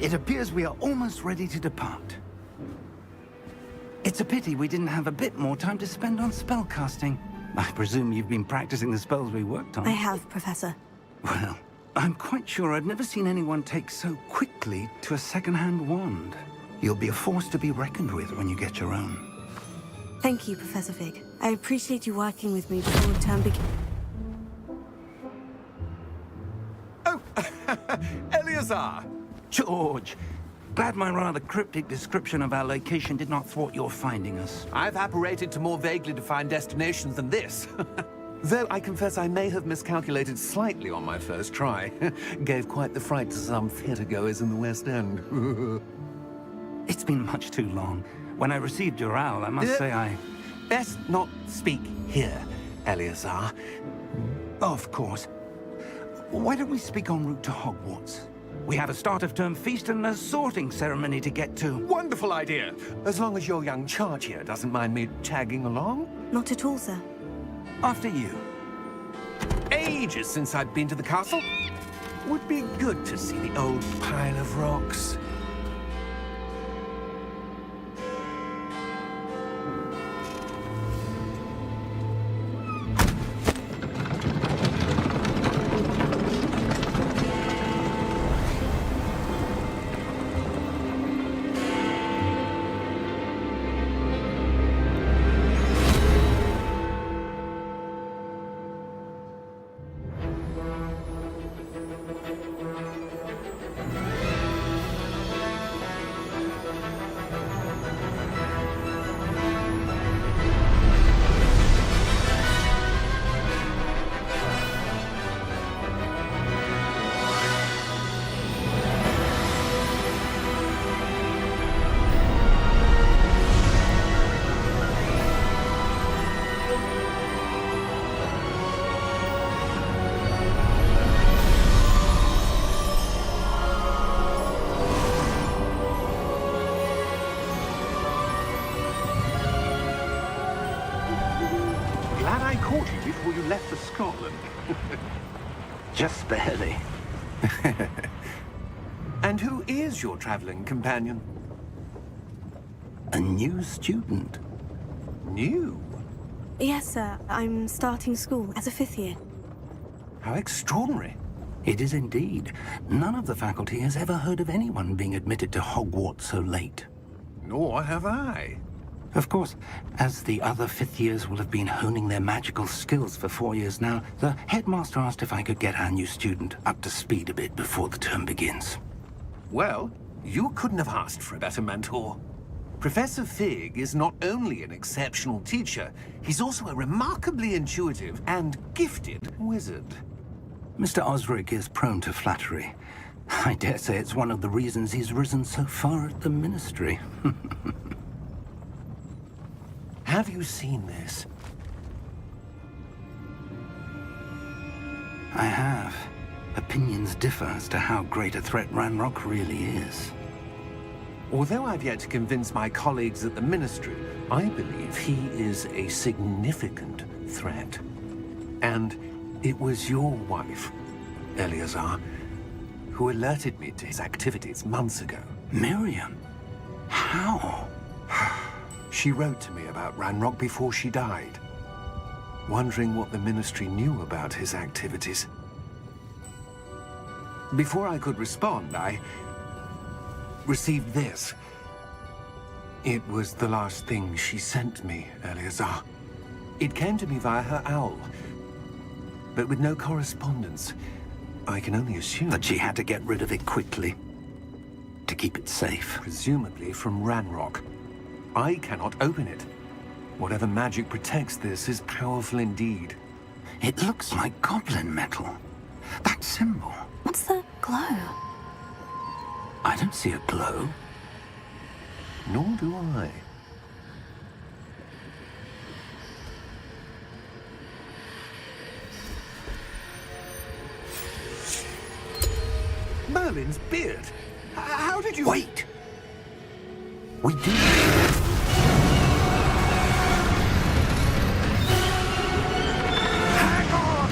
It appears we are almost ready to depart. It's a pity we didn't have a bit more time to spend on spellcasting. I presume you've been practicing the spells we worked on. I have, Professor. Well, I'm quite sure I've never seen anyone take so quickly to a second-hand wand. You'll be a force to be reckoned with when you get your own. Thank you, Professor Fig. I appreciate you working with me before the term begins. Oh, Eleazar! George, glad my rather cryptic description of our location did not thwart your finding us. I've apparated to more vaguely defined destinations than this. Though I confess I may have miscalculated slightly on my first try. Gave quite the fright to some theatre-goers in the West End. It's been much too long. When I received your owl, I must say I... Best not speak here, Eleazar. Of course. Why don't we speak en route to Hogwarts? We have a start-of-term feast and a sorting ceremony to get to. Wonderful idea! As long as your young charge here doesn't mind me tagging along. Not at all, sir. After you. Ages since I'd been to the castle. Would be good to see the old pile of rocks. Glad I caught you before you left for Scotland. Just barely. And who is your travelling companion? A new student. New? Yes, sir. I'm starting school as a 5th year. How extraordinary. It is indeed. None of the faculty has ever heard of anyone being admitted to Hogwarts so late. Nor have I. Of course, as the other 5th years will have been honing their magical skills for 4 years now, the headmaster asked if I could get our new student up to speed a bit before the term begins. Well, you couldn't have asked for a better mentor. Professor Fig is not only an exceptional teacher, he's also a remarkably intuitive and gifted wizard. Mr. Osric is prone to flattery. I dare say it's one of the reasons he's risen so far at the ministry. Have you seen this? I have. Opinions differ as to how great a threat Ranrock really is. Although I've yet to convince my colleagues at the Ministry, I believe he is a significant threat. And it was your wife, Eleazar, who alerted me to his activities months ago. Miriam? How? She wrote to me about Ranrock before she died, wondering what the Ministry knew about his activities. Before I could respond, I received this. It was the last thing she sent me, Eleazar. It came to me via her owl, but with no correspondence. I can only assume That she had to get rid of it quickly, to keep it safe. presumably from Ranrock. I cannot open it. Whatever magic protects this is powerful indeed. It looks like goblin metal. That symbol. What's the glow? I don't see a glow. Nor do I. Merlin's beard. How did you... Wait! We do. Hang on!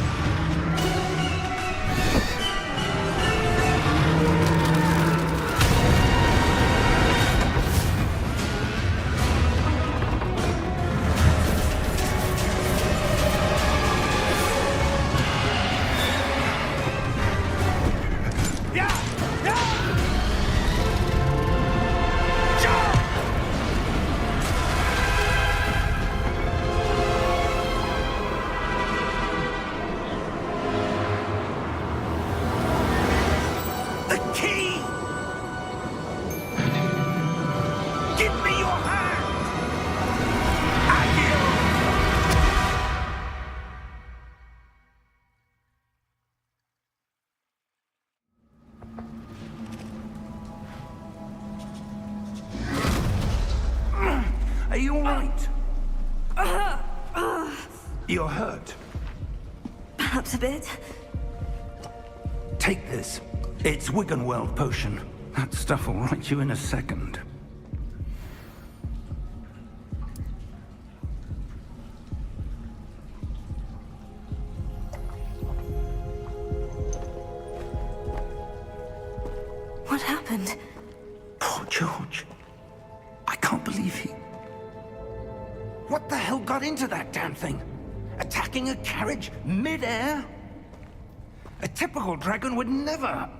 Are you all right? You're hurt. Perhaps a bit. Take this. It's Wiggenweld potion. That stuff will right you in a second. What happened? Poor George. I can't believe he... What the hell got into that damn thing? Attacking a carriage mid-air? A typical dragon would never...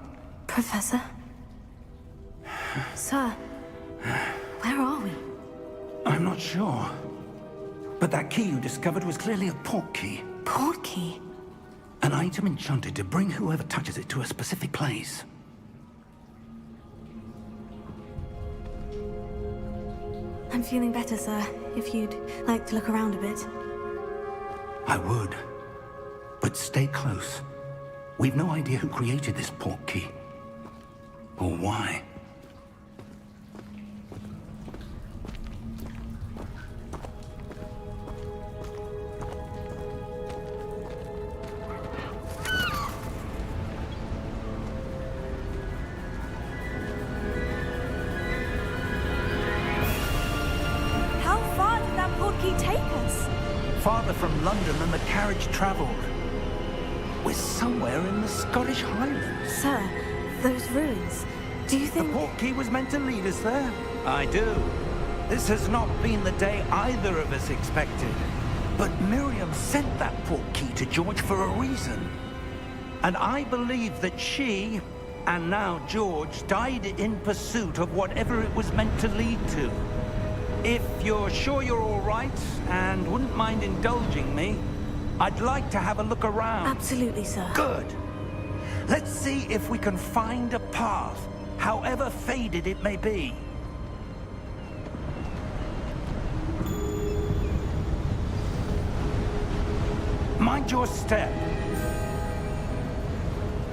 Professor? Sir, where are we? I'm not sure. But that key you discovered was clearly a port key. Port key? An item enchanted to bring whoever touches it to a specific place. I'm feeling better, sir. If you'd like to look around a bit. I would. But stay close. We've no idea who created this port key. Or why. How far did that port key take us? Farther from London than the carriage travelled. We're somewhere in the Scottish Highlands. Sir, those ruins. Do you The think... port key was meant to lead us there? I do. This has not been the day either of us expected. But Miriam sent that port key to George for a reason. And I believe that she, and now George, died in pursuit of whatever it was meant to lead to. If you're sure you're all right, and wouldn't mind indulging me, I'd like to have a look around. Absolutely, sir. Good. Let's see if we can find a path, however faded it may be. Mind your step.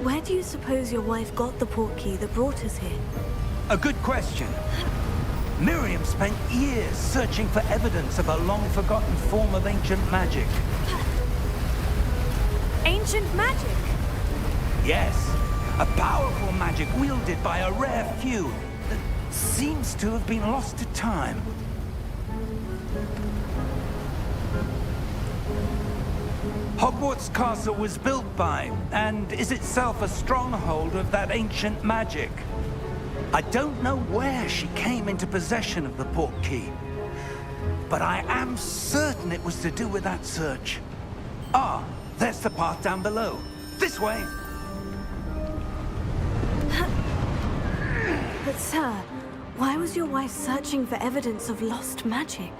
Where do you suppose your wife got the port key that brought us here? A good question. Miriam spent years searching for evidence of a long-forgotten form of ancient magic. Ancient magic? Yes, a powerful magic wielded by a rare few that seems to have been lost to time. Hogwarts Castle was built by, and is itself a stronghold of that ancient magic. I don't know where she came into possession of the port key, but I am certain it was to do with that search. Ah, there's the path down below. This way. But sir, why was your wife searching for evidence of lost magic?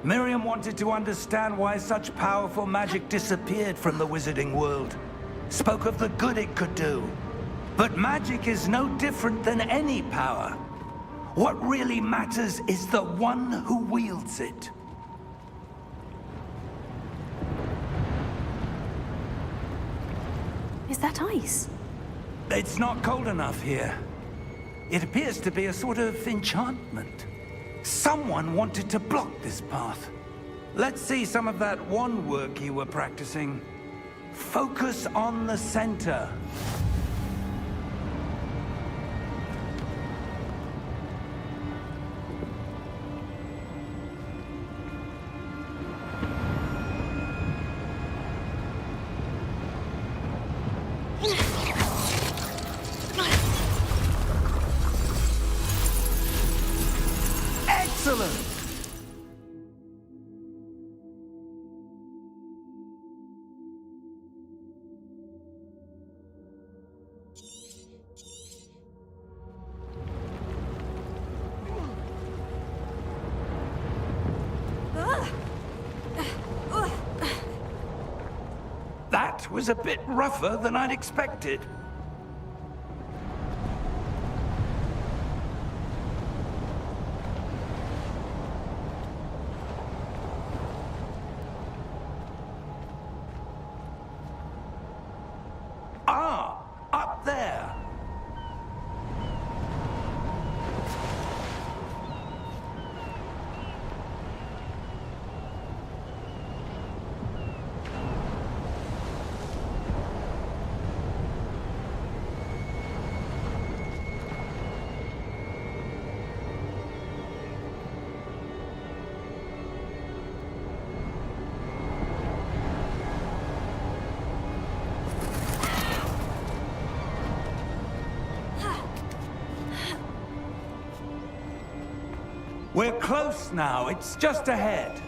Miriam wanted to understand why such powerful magic disappeared from the wizarding world. Spoke of the good it could do. But magic is no different than any power. What really matters is the one who wields it. Is that ice? It's not cold enough here. It appears to be a sort of enchantment. Someone wanted to block this path. Let's see some of that wand work you were practicing. Focus on the center. Excellent! That was a bit rougher than I'd expected. Ah, up there. We're close now. It's just ahead.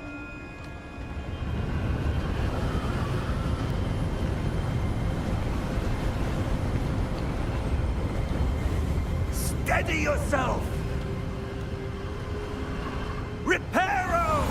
Steady yourself! Reparo!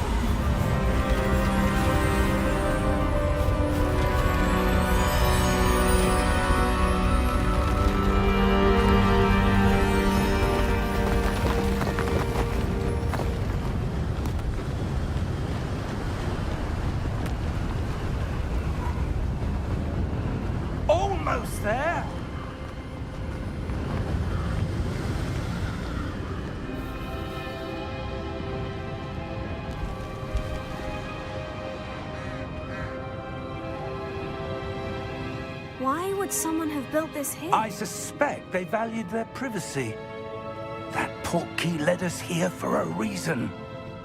Almost there! Why would someone have built this here? I suspect they valued their privacy. That portkey led us here for a reason.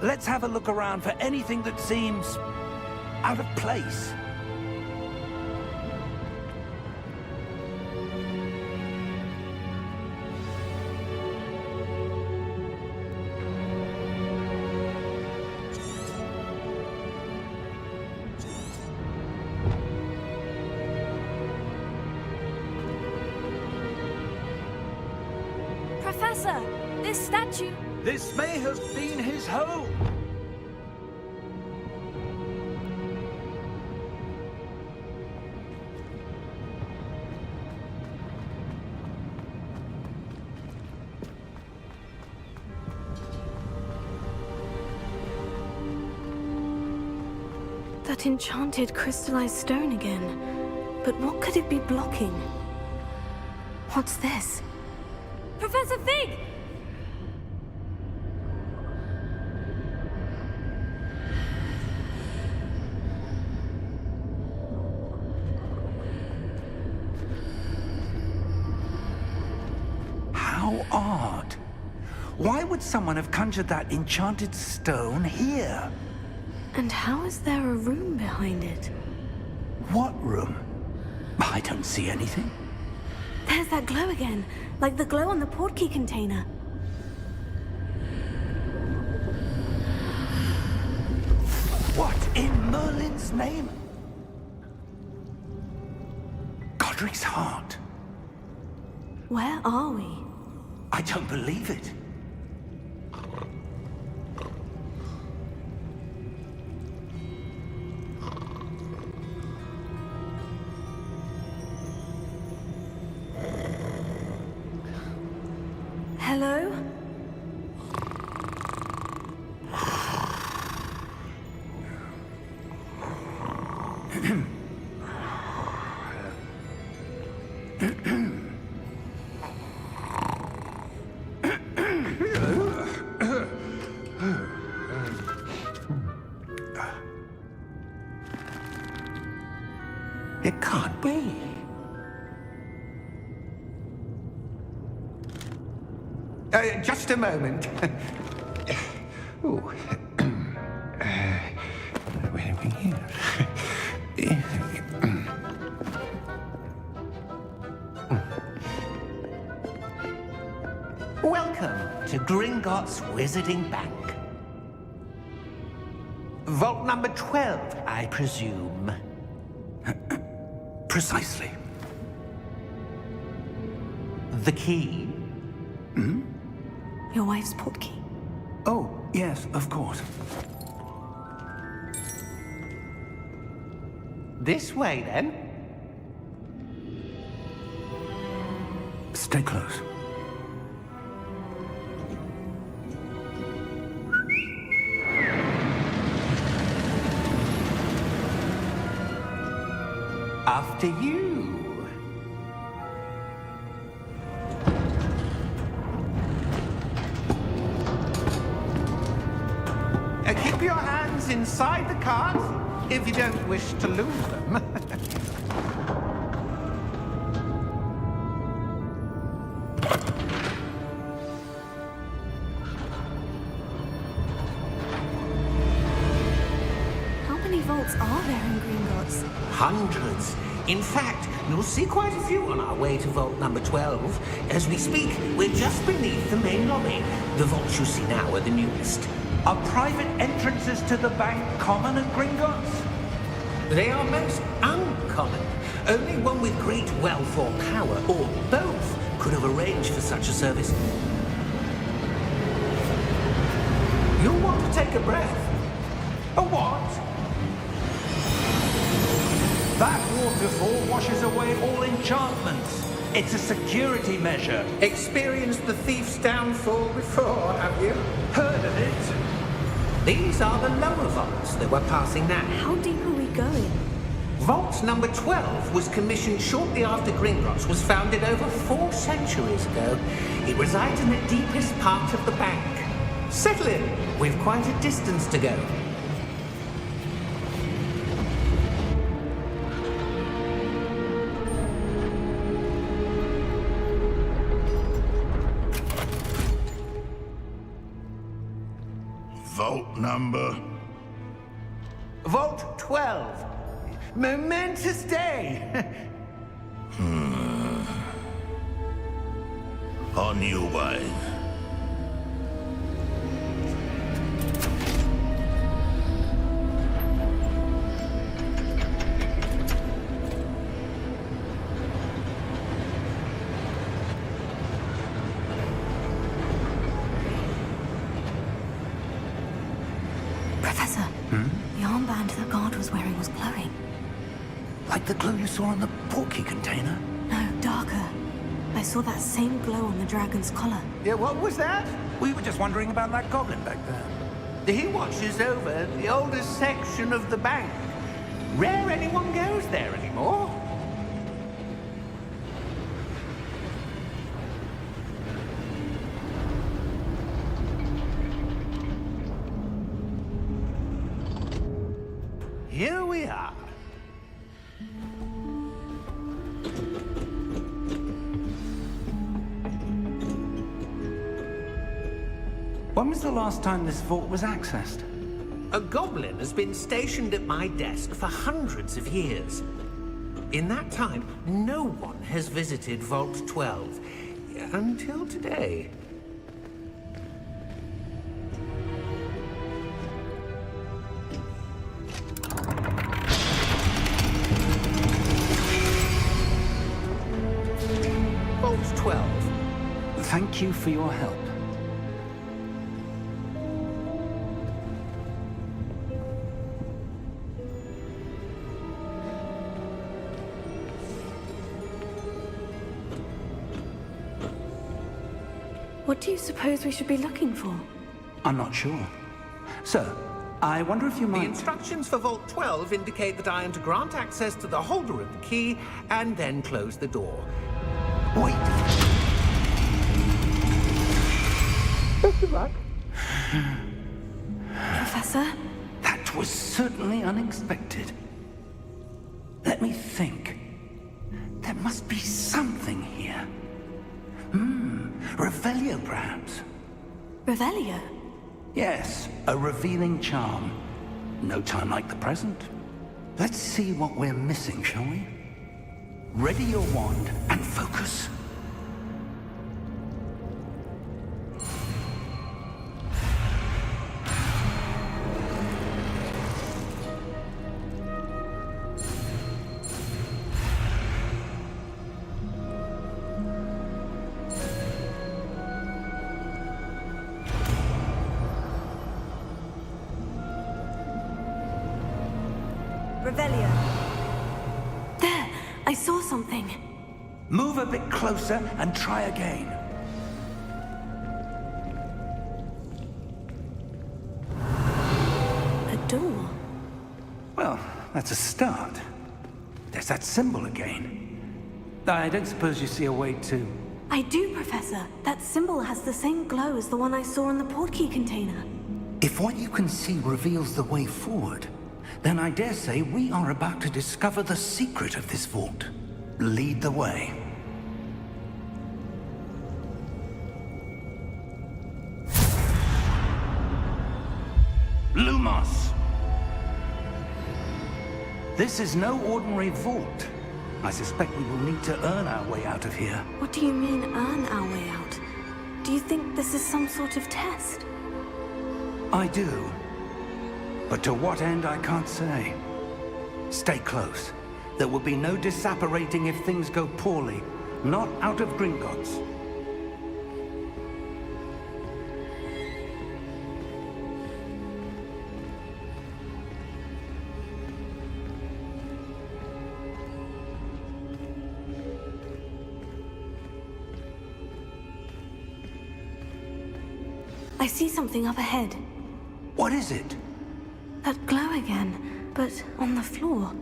Let's have a look around for anything that seems out of place. Professor, this statue... This may have been his home. That enchanted crystallized stone again. But what could it be blocking? What's this? Professor Fig! How odd. Why would someone have conjured that enchanted stone here? And how is there a room behind it? What room? I don't see anything. There's that glow again, like the glow on the portkey container. What in Merlin's name? Godric's heart. Where are we? I don't believe it. Hello? It can't be. Just a moment. Ooh. Where are we here? Welcome to Gringotts Wizarding Bank. Vault number 12, I presume. Precisely. The key? Your wife's portkey. Oh, yes, of course. This way, then. Stay close. After you. Keep your hands inside the cart if you don't wish to lose them. How many vaults are there in Gringotts? Hundreds. In fact, you'll see quite a few on our way to vault number 12. As we speak, we're just beneath the main lobby. The vaults you see now are the newest. Are private entrances to the bank common at Gringotts? They are most uncommon. Only one with great wealth or power, or both, could have arranged for such a service. You'll want to take a breath. A what? That waterfall washes away all enchantments. It's a security measure. Experienced the thief's downfall before, have you? Heard of it? These are the lower vaults that we're passing now. How deep are we going? Vault number 12 was commissioned shortly after Gringotts was founded over 4 centuries ago. It resides in the deepest part of the bank. Settle in. We've quite a distance to go. Vault number? Vault 12. Momentous day. On your way. Professor, the armband the guard was wearing was glowing. Like the glow you saw on the portkey container? No, darker. I saw that same glow on the dragon's collar. Yeah, what was that? We were just wondering about that goblin back there. He watches over the oldest section of the bank. Rare anyone goes there anymore. Here we are. When was the last time this vault was accessed? A goblin has been stationed at my desk for hundreds of years. In that time, no one has visited Vault 12. Until today. Vault 12. Thank you for your help. What do you suppose we should be looking for? I'm not sure. Sir, I wonder if you The might... instructions for Vault 12 indicate that I am to grant access to the holder of the key and then close the door. Wait. Good luck. Professor? That was certainly unexpected. Let me think. There must be something here. Revelio, perhaps? Revelio? Yes, a revealing charm. No time like the present. Let's see what we're missing, shall we? Ready your wand and focus. Revelio. There! I saw something. Move a bit closer and try again. A door. Well, that's a start. There's that symbol again. I don't suppose you see a way to... I do, Professor. That symbol has the same glow as the one I saw in the portkey container. If what you can see reveals the way forward, then I dare say we are about to discover the secret of this vault. Lead the way. Lumos! This is no ordinary vault. I suspect we will need to earn our way out of here. What do you mean, earn our way out? Do you think this is some sort of test? I do. But to what end, I can't say. Stay close. There will be no disapparating if things go poorly. Not out of Gringotts. I see something up ahead. What is it? That glow again, but on the floor.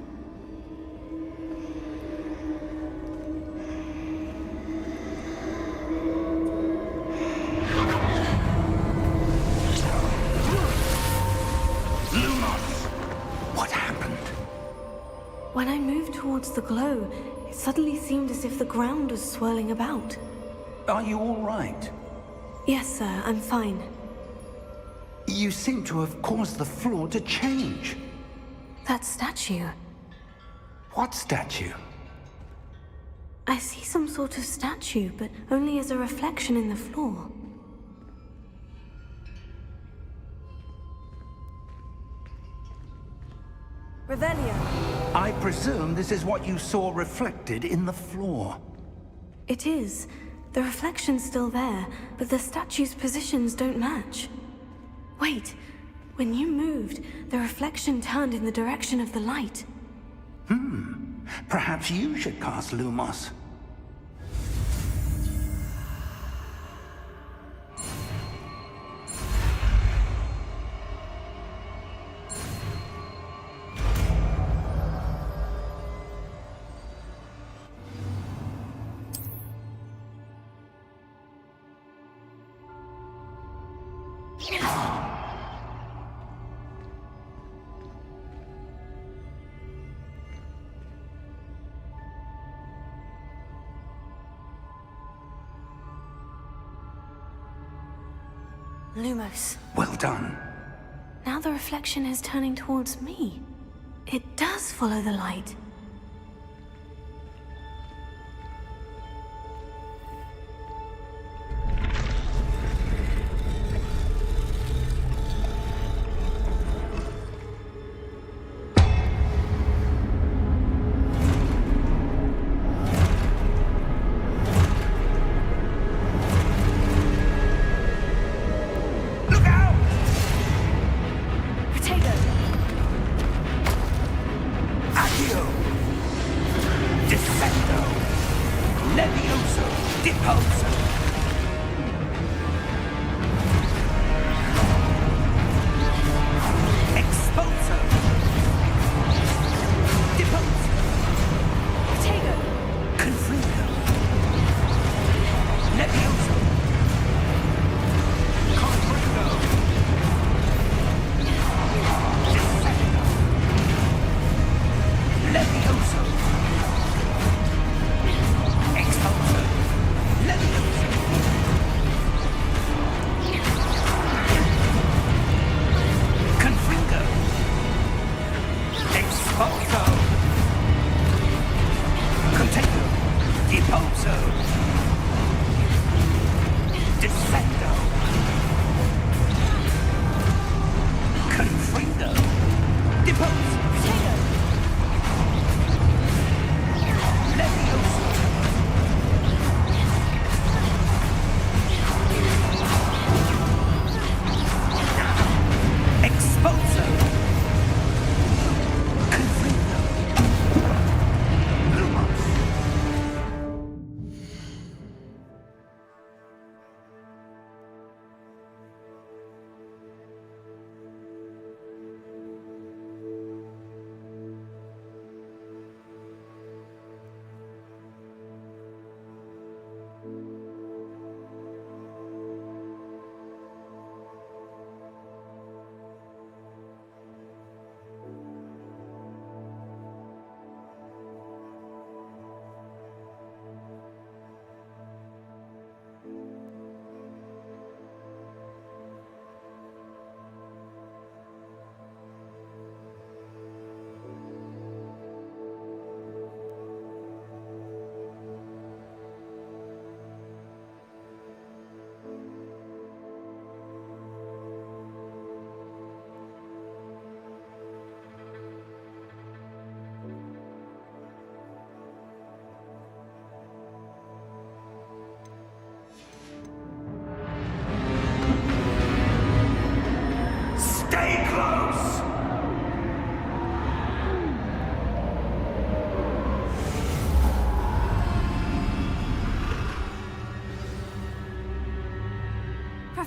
What happened? When I moved towards the glow, it suddenly seemed as if the ground was swirling about. Are you all right? Yes, sir, I'm fine. You seem to have caused the floor to change. That statue. What statue? I see some sort of statue, but only as a reflection in the floor. Revelio. I presume this is what you saw reflected in the floor. It is. The reflection's still there, but the statue's positions don't match. Wait. When you moved, the reflection turned in the direction of the light. Perhaps you should cast Lumos. Lumos. Well done. Now the reflection is turning towards me. It does follow the light. Levioso!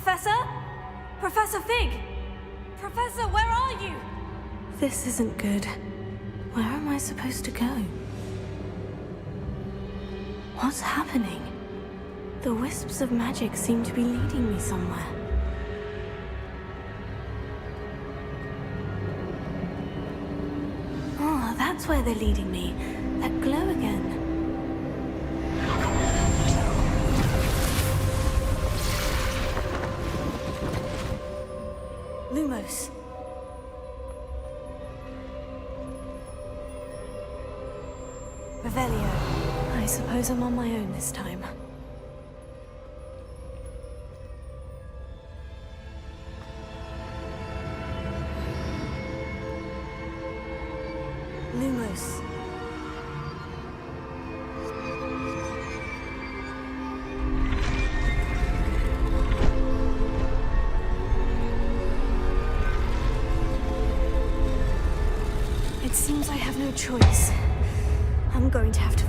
Professor? Professor Fig? Professor, where are you? This isn't good. Where am I supposed to go? What's happening? The wisps of magic seem to be leading me somewhere. Oh, that's where they're leading me. That glow again. Lumos. Revelio. I suppose I'm on my own this time. Lumos. It seems I have no choice. I'm going to have to...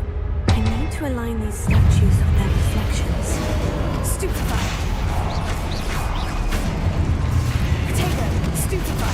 I need to align these statues with their reflections. Stupefy. Potato. Stupefy.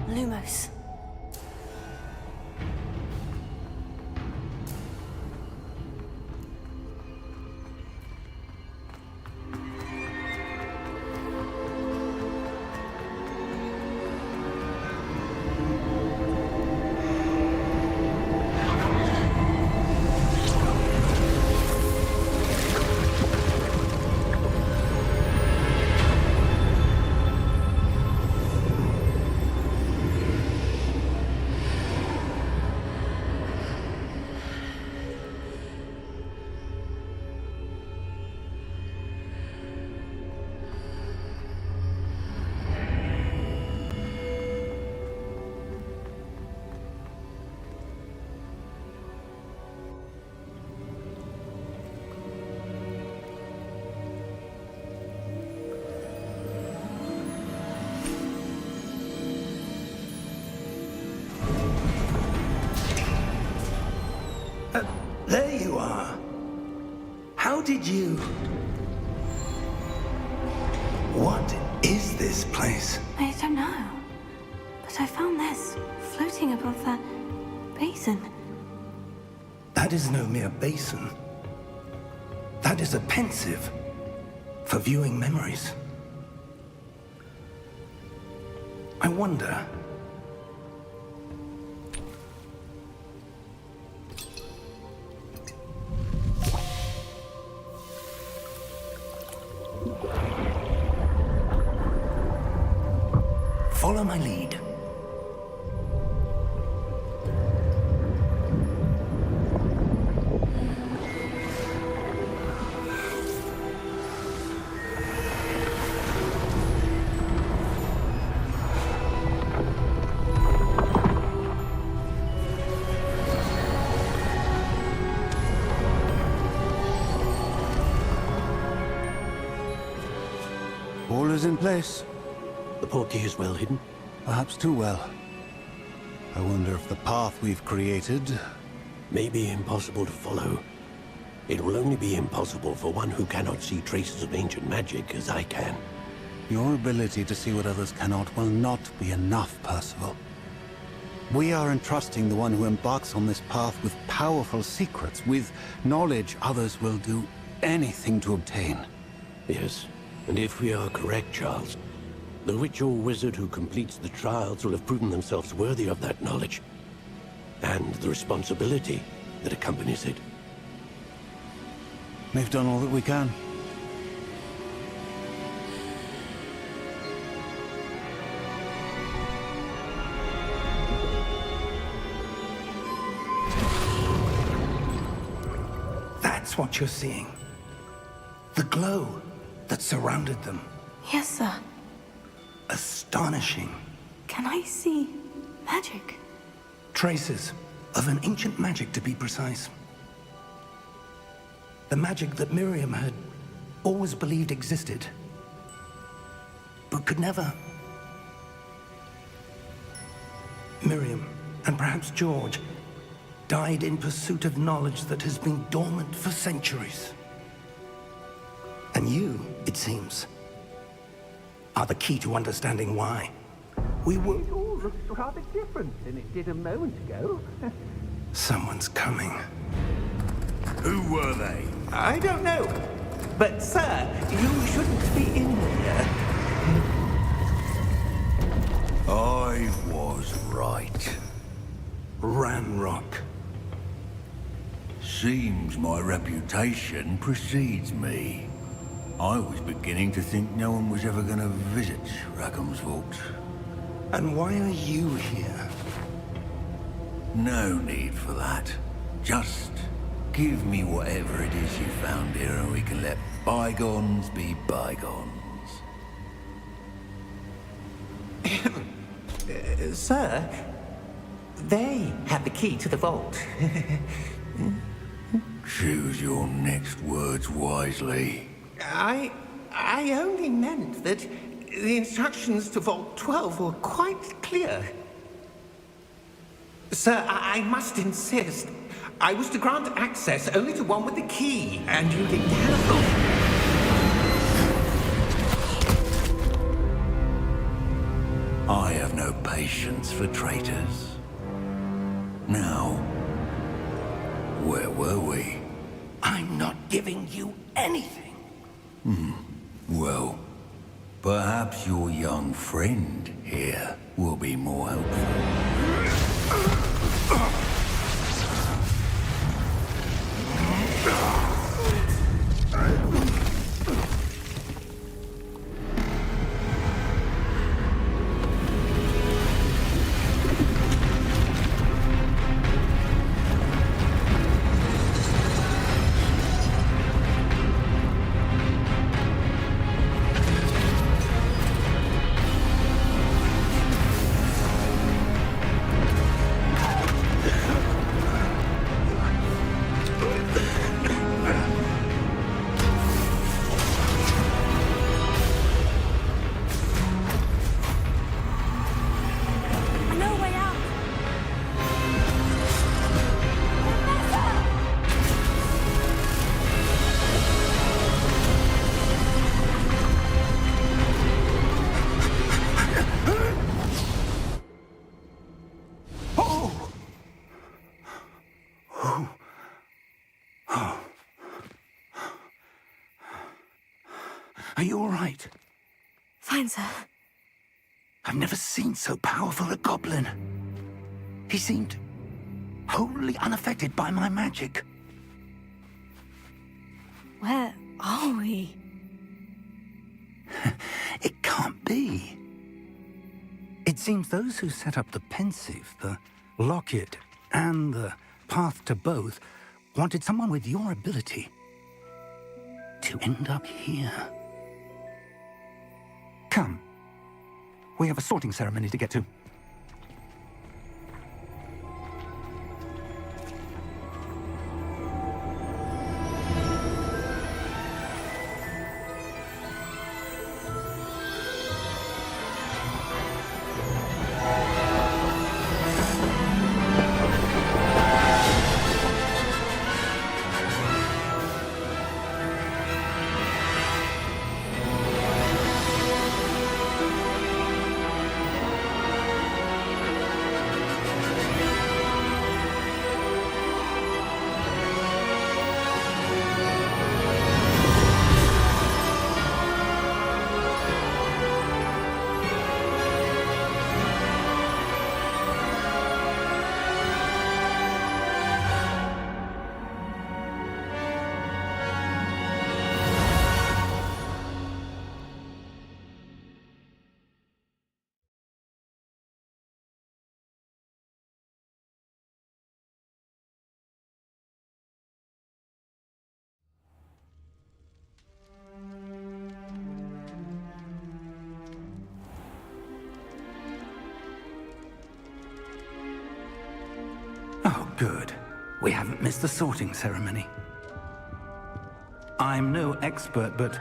Lumos. There you are. How did you... What is this place? I don't know. But I found this floating above that basin. That is no mere basin. That is a pensive for viewing memories. I wonder... Follow my lead. All is in place. The portkey is well hidden? Perhaps too well. I wonder if the path we've created... may be impossible to follow. It will only be impossible for one who cannot see traces of ancient magic as I can. Your ability to see what others cannot will not be enough, Percival. We are entrusting the one who embarks on this path with powerful secrets, with knowledge others will do anything to obtain. Yes, and if we are correct, Charles, the witch or wizard who completes the trials will have proven themselves worthy of that knowledge, and the responsibility that accompanies it. We've done all that we can. That's what you're seeing. The glow that surrounded them. Yes, sir. Astonishing. Can I see magic? Traces of an ancient magic, to be precise. The magic that Miriam had always believed existed, but could never. Miriam, and perhaps George, died in pursuit of knowledge that has been dormant for centuries. And you, it seems, are the key to understanding why. We were... It all looks rather different than it did a moment ago. Someone's coming. Who were they? I don't know. But, sir, you shouldn't be in here. I was right. Ramrock. Seems my reputation precedes me. I was beginning to think no one was ever going to visit Rackham's vault. And why are you here? No need for that. Just give me whatever it is you found here and we can let bygones be bygones. Sir, they have the key to the vault. Choose your next words wisely. I only meant that the instructions to Vault 12 were quite clear. Sir, I must insist. I was to grant access only to one with the key, and you didn't have them. I have no patience for traitors. Now, where were we? I'm not giving you anything. Well, perhaps your young friend here will be more helpful. Are you all right? Fine, sir. I've never seen so powerful a goblin. He seemed wholly unaffected by my magic. Where are we? It can't be. It seems those who set up the pensive, the locket, and the path to both wanted someone with your ability to end up here. Come. We have a sorting ceremony to get to. Good. We haven't missed the sorting ceremony. I'm no expert, but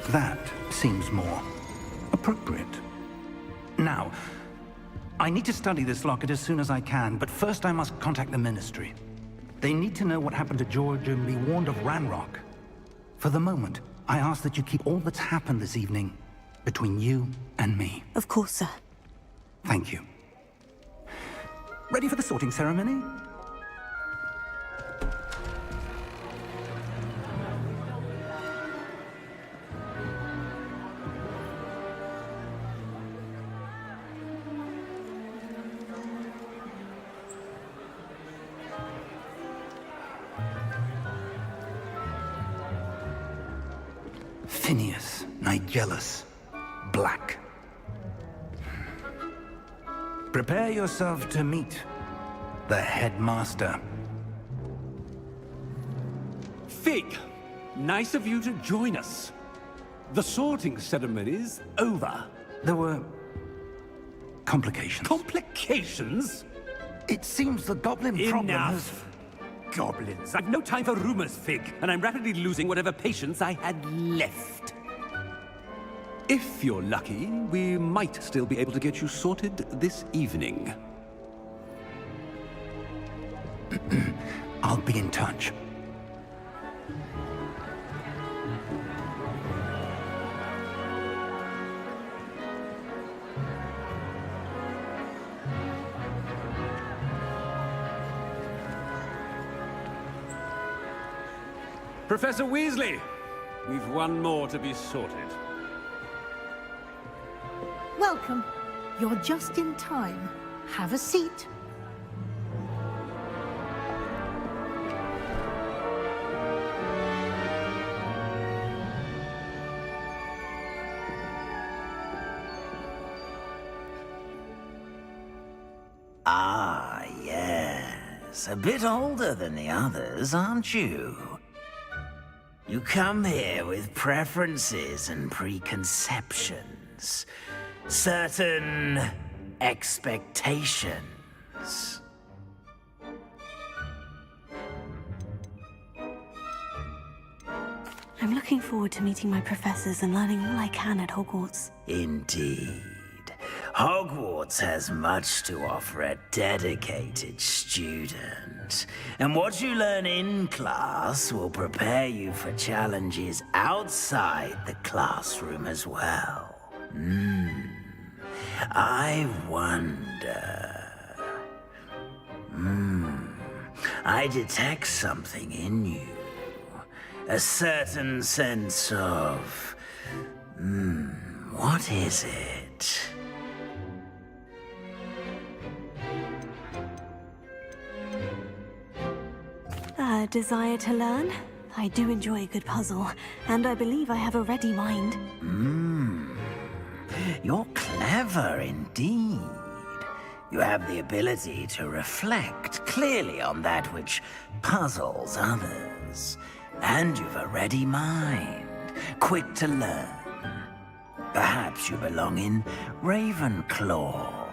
that seems more appropriate. Now, I need to study this locket as soon as I can, but first I must contact the Ministry. They need to know what happened to George and be warned of Ranrock. For the moment, I ask that you keep all that's happened this evening between you and me. Of course, sir. Thank you. Ready for the sorting ceremony? Phineas, Nigellus, Black. Prepare yourself to meet the headmaster. Fig, nice of you to join us. The sorting ceremony's over. There were complications. Complications? It seems the goblin problem has... Enough! Goblins. I've no time for rumors, Fig, and I'm rapidly losing whatever patience I had left. If you're lucky, we might still be able to get you sorted this evening. I'll be in touch. Professor Weasley, we've one more to be sorted. Welcome. You're just in time. Have a seat. Ah, yes. A bit older than the others, aren't you? You come here with preferences and preconceptions. Certain expectations. I'm looking forward to meeting my professors and learning all I can at Hogwarts. Indeed. Hogwarts has much to offer a dedicated student. And what you learn in class will prepare you for challenges outside the classroom as well. I wonder... I detect something in you. A certain sense of... what is it? A desire to learn? I do enjoy a good puzzle, and I believe I have a ready mind. You're clever indeed. You have the ability to reflect clearly on that which puzzles others. And you've a ready mind, quick to learn. Perhaps you belong in Ravenclaw.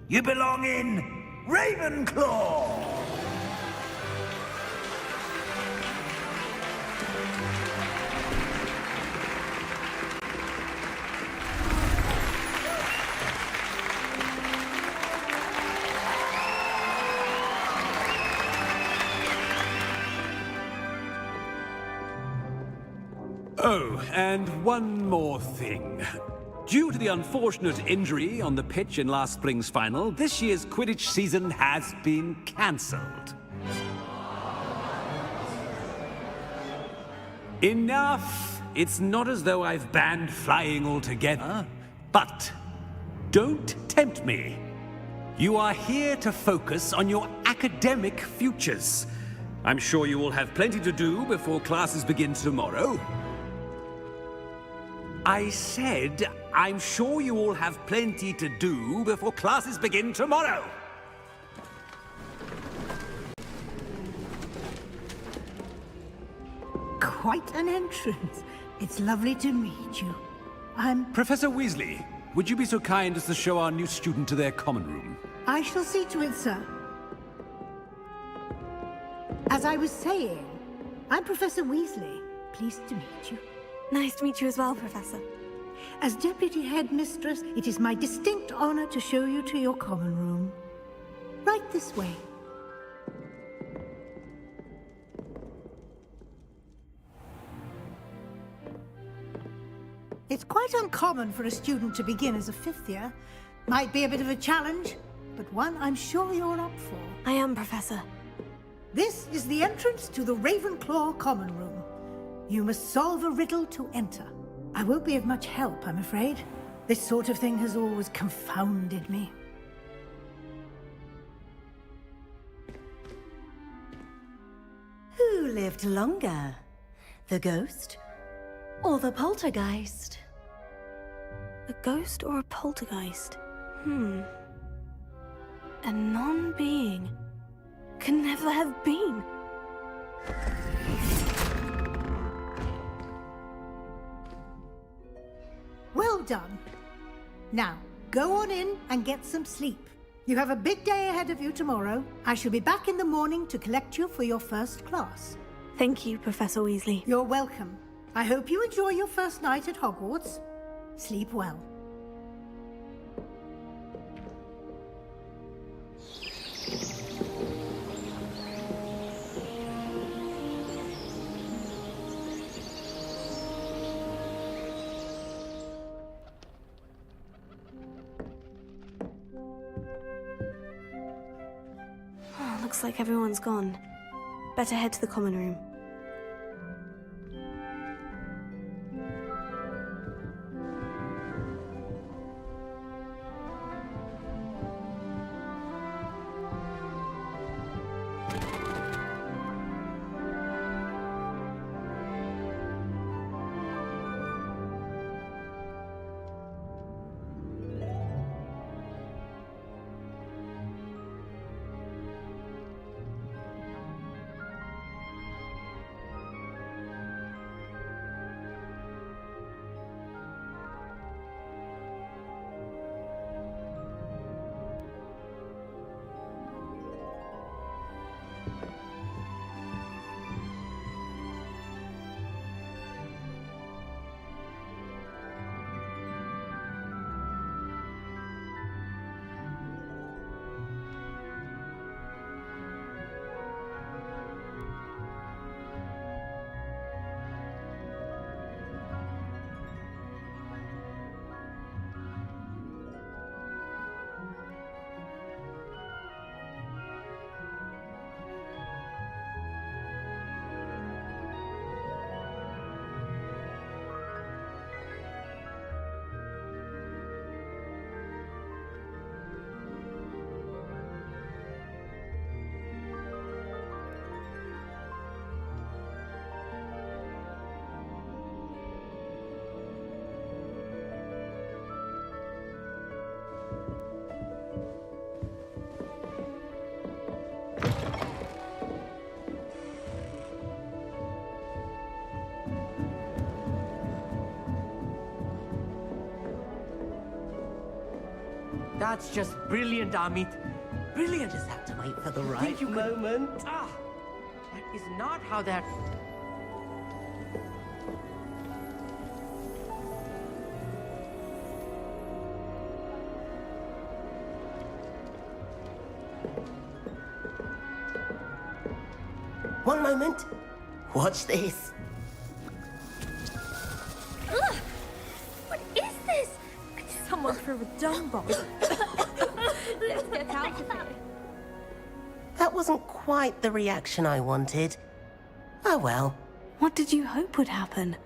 You belong in Ravenclaw! Oh, and one more thing. Due to the unfortunate injury on the pitch in last spring's final, this year's Quidditch season has been cancelled. Enough! It's not as though I've banned flying altogether. But don't tempt me. You are here to focus on your academic futures. I'm sure you will have plenty to do before classes begin tomorrow. I said, I'm sure you all have plenty to do before classes begin tomorrow. quite an entrance. It's lovely to meet you. I'm... Professor Weasley, would you be so kind as to show our new student to their common room? I shall see to it, sir. As I was saying, I'm Professor Weasley. Pleased to meet you. Nice to meet you as well, Professor. As Deputy Headmistress, it is my distinct honor to show you to your common room. Right this way. It's quite uncommon for a student to begin as a fifth year. Might be a bit of a challenge, but one I'm sure you're up for. I am, Professor. This is the entrance to the Ravenclaw common room. You must solve a riddle to enter. I won't be of much help, I'm afraid. This sort of thing has always confounded me. Who lived longer? The ghost or the poltergeist? A ghost or a poltergeist? A non-being can never have been. Well done. Now, go on in and get some sleep. You have a big day ahead of you tomorrow. I shall be back in the morning to collect you for your first class. Thank you, Professor Weasley. You're welcome. I hope you enjoy your first night at Hogwarts. Sleep well. Looks like everyone's gone. Better head to the common room. That's just brilliant, Amit. Brilliant. Just have to wait for the right moment. Ah, that is not how that... One moment. Watch this. Ugh! What is this? Someone threw a dung bomb. Let's get out of here. That wasn't quite the reaction I wanted. Oh well. What did you hope would happen?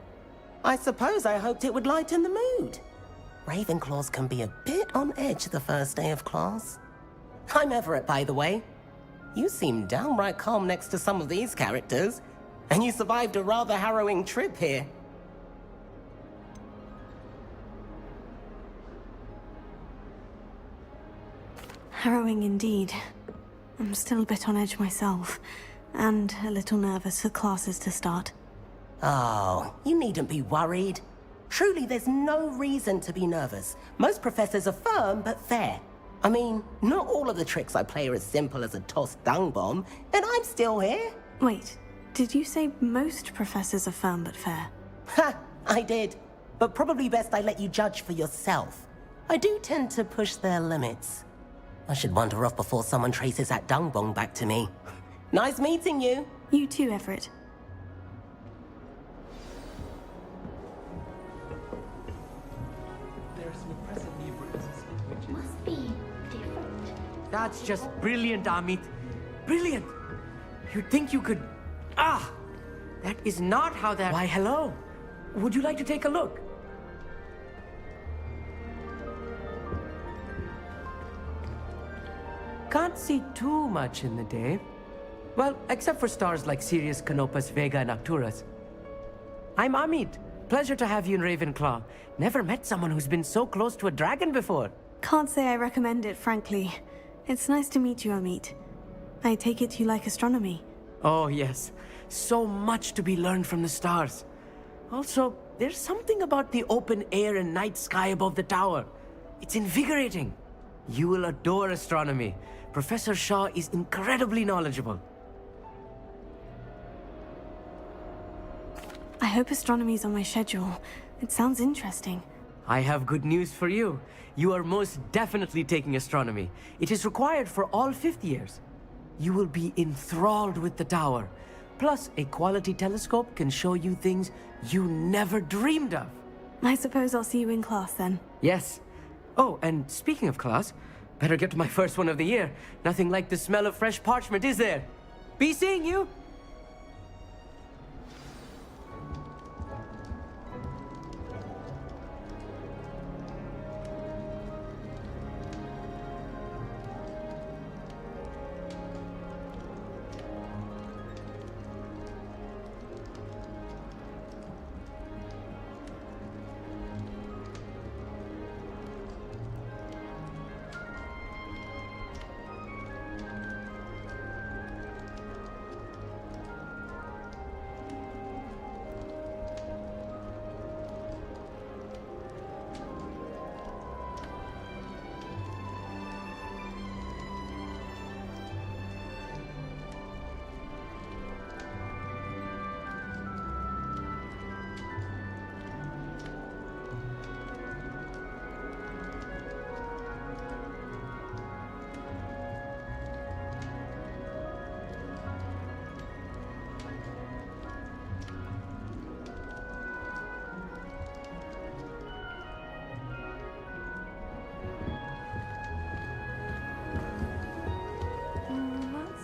I suppose I hoped it would lighten the mood. Ravenclaws can be a bit on edge the first day of class. I'm Everett, by the way. You seem downright calm next to some of these characters, and you survived a rather harrowing trip here. Harrowing indeed. I'm still a bit on edge myself, and a little nervous for classes to start. Oh, you needn't be worried. Truly, there's no reason to be nervous. Most professors are firm but fair. I mean, not all of the tricks I play are as simple as a tossed dung bomb, and I'm still here. Wait, did you say most professors are firm but fair? Ha! I did. But probably best I let you judge for yourself. I do tend to push their limits. I should wander off before someone traces that dung bomb back to me. Nice meeting you. You too, Everett. Must be different. That's just brilliant, Amit. Brilliant. You'd think you could... Ah! That is not how that... Why, hello. Would you like to take a look? Can't see too much in the day. Well, except for stars like Sirius, Canopus, Vega, and Arcturus. I'm Amit. Pleasure to have you in Ravenclaw. Never met someone who's been so close to a dragon before. Can't say I recommend it, frankly. It's nice to meet you, Amit. I take it you like astronomy. Oh, yes. So much to be learned from the stars. Also, there's something about the open air and night sky above the tower. It's invigorating. You will adore astronomy. Professor Shaw is incredibly knowledgeable. I hope astronomy's on my schedule. It sounds interesting. I have good news for you. You are most definitely taking astronomy. It is required for all fifth years. You will be enthralled with the tower. Plus, a quality telescope can show you things you never dreamed of. I suppose I'll see you in class then. Yes. Oh, and speaking of class, better get to my first one of the year. Nothing like the smell of fresh parchment, is there? Be seeing you!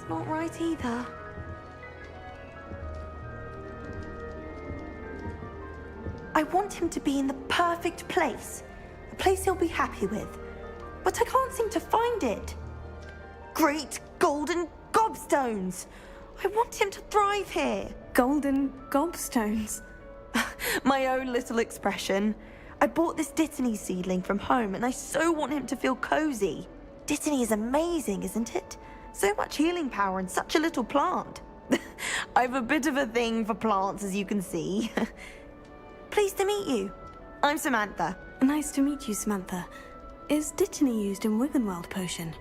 Not right either. I want him to be in the perfect place. A place he'll be happy with. But I can't seem to find it. Great golden gobstones! I want him to thrive here. Golden gobstones? My own little expression. I bought this Dittany seedling from home and I so want him to feel cozy. Dittany is amazing, isn't it? So much healing power in such a little plant. I've a bit of a thing for plants, as you can see. Pleased to meet you. I'm Samantha. Nice to meet you, Samantha. Is Dittany used in Wiggenweld potion?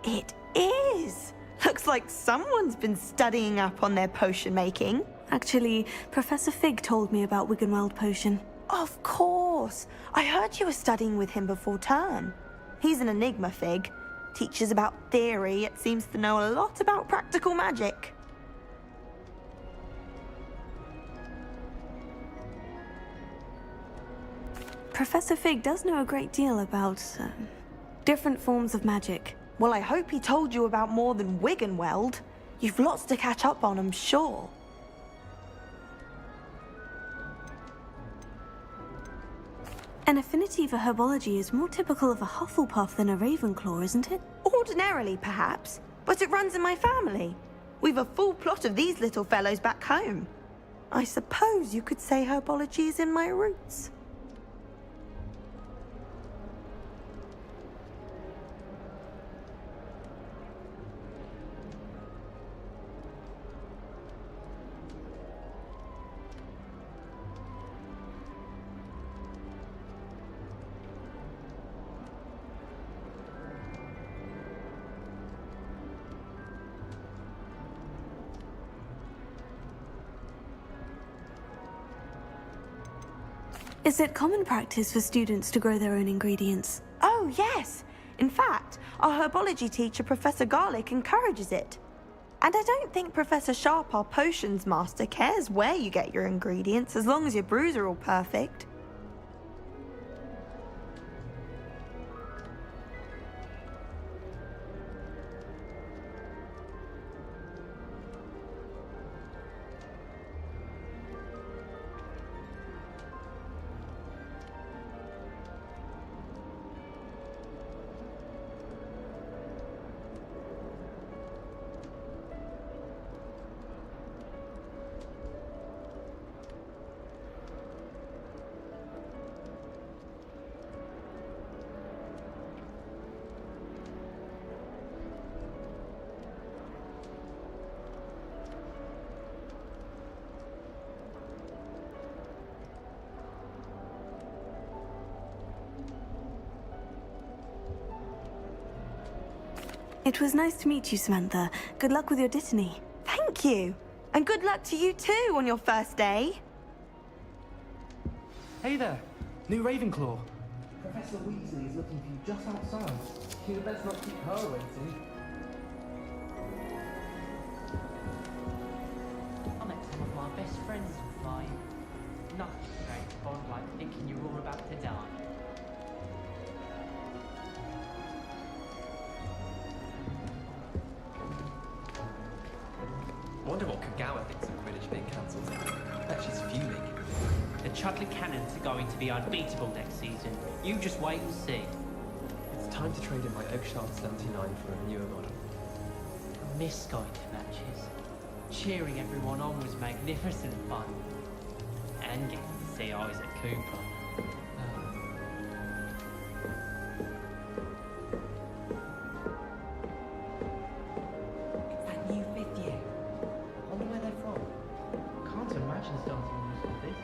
It is. Looks like someone's been studying up on their potion making. Actually, Professor Fig told me about Wiggenweld potion. Of course. I heard you were studying with him before term. He's an enigma, Fig. Teaches about theory, yet seems to know a lot about practical magic. Professor Fig does know a great deal about different forms of magic. Well, I hope he told you about more than Wiggenweld. You've lots to catch up on, I'm sure. An affinity for herbology is more typical of a Hufflepuff than a Ravenclaw, isn't it? Ordinarily, perhaps, but it runs in my family. We've a full plot of these little fellows back home. I suppose you could say herbology is in my roots. Is it common practice for students to grow their own ingredients? Oh, yes. In fact, our herbology teacher, Professor Garlic, encourages it. And I don't think Professor Sharp, our potions master, cares where you get your ingredients as long as your brews are all perfect. It was nice to meet you, Samantha. Good luck with your dittany. Thank you. And good luck to you too on your first day. Hey there, new Ravenclaw. Professor Weasley is looking for you just outside. You'd best not keep her waiting. I met some of my best friends with mine. Nothing creates a bond like thinking you're all about to die. I wonder what Kagawa thinks of Quidditch being cancelled. I bet she's fuming. The Chudley Cannons are going to be unbeatable next season. You just wait and see. It's time to trade in my Oakshaft 79 for a newer model. I miss going to matches. Cheering everyone on was magnificent fun. And getting to see Isaac Cooper. It's that new fifth year. I wonder where they're from. Can't imagine starting on this with this.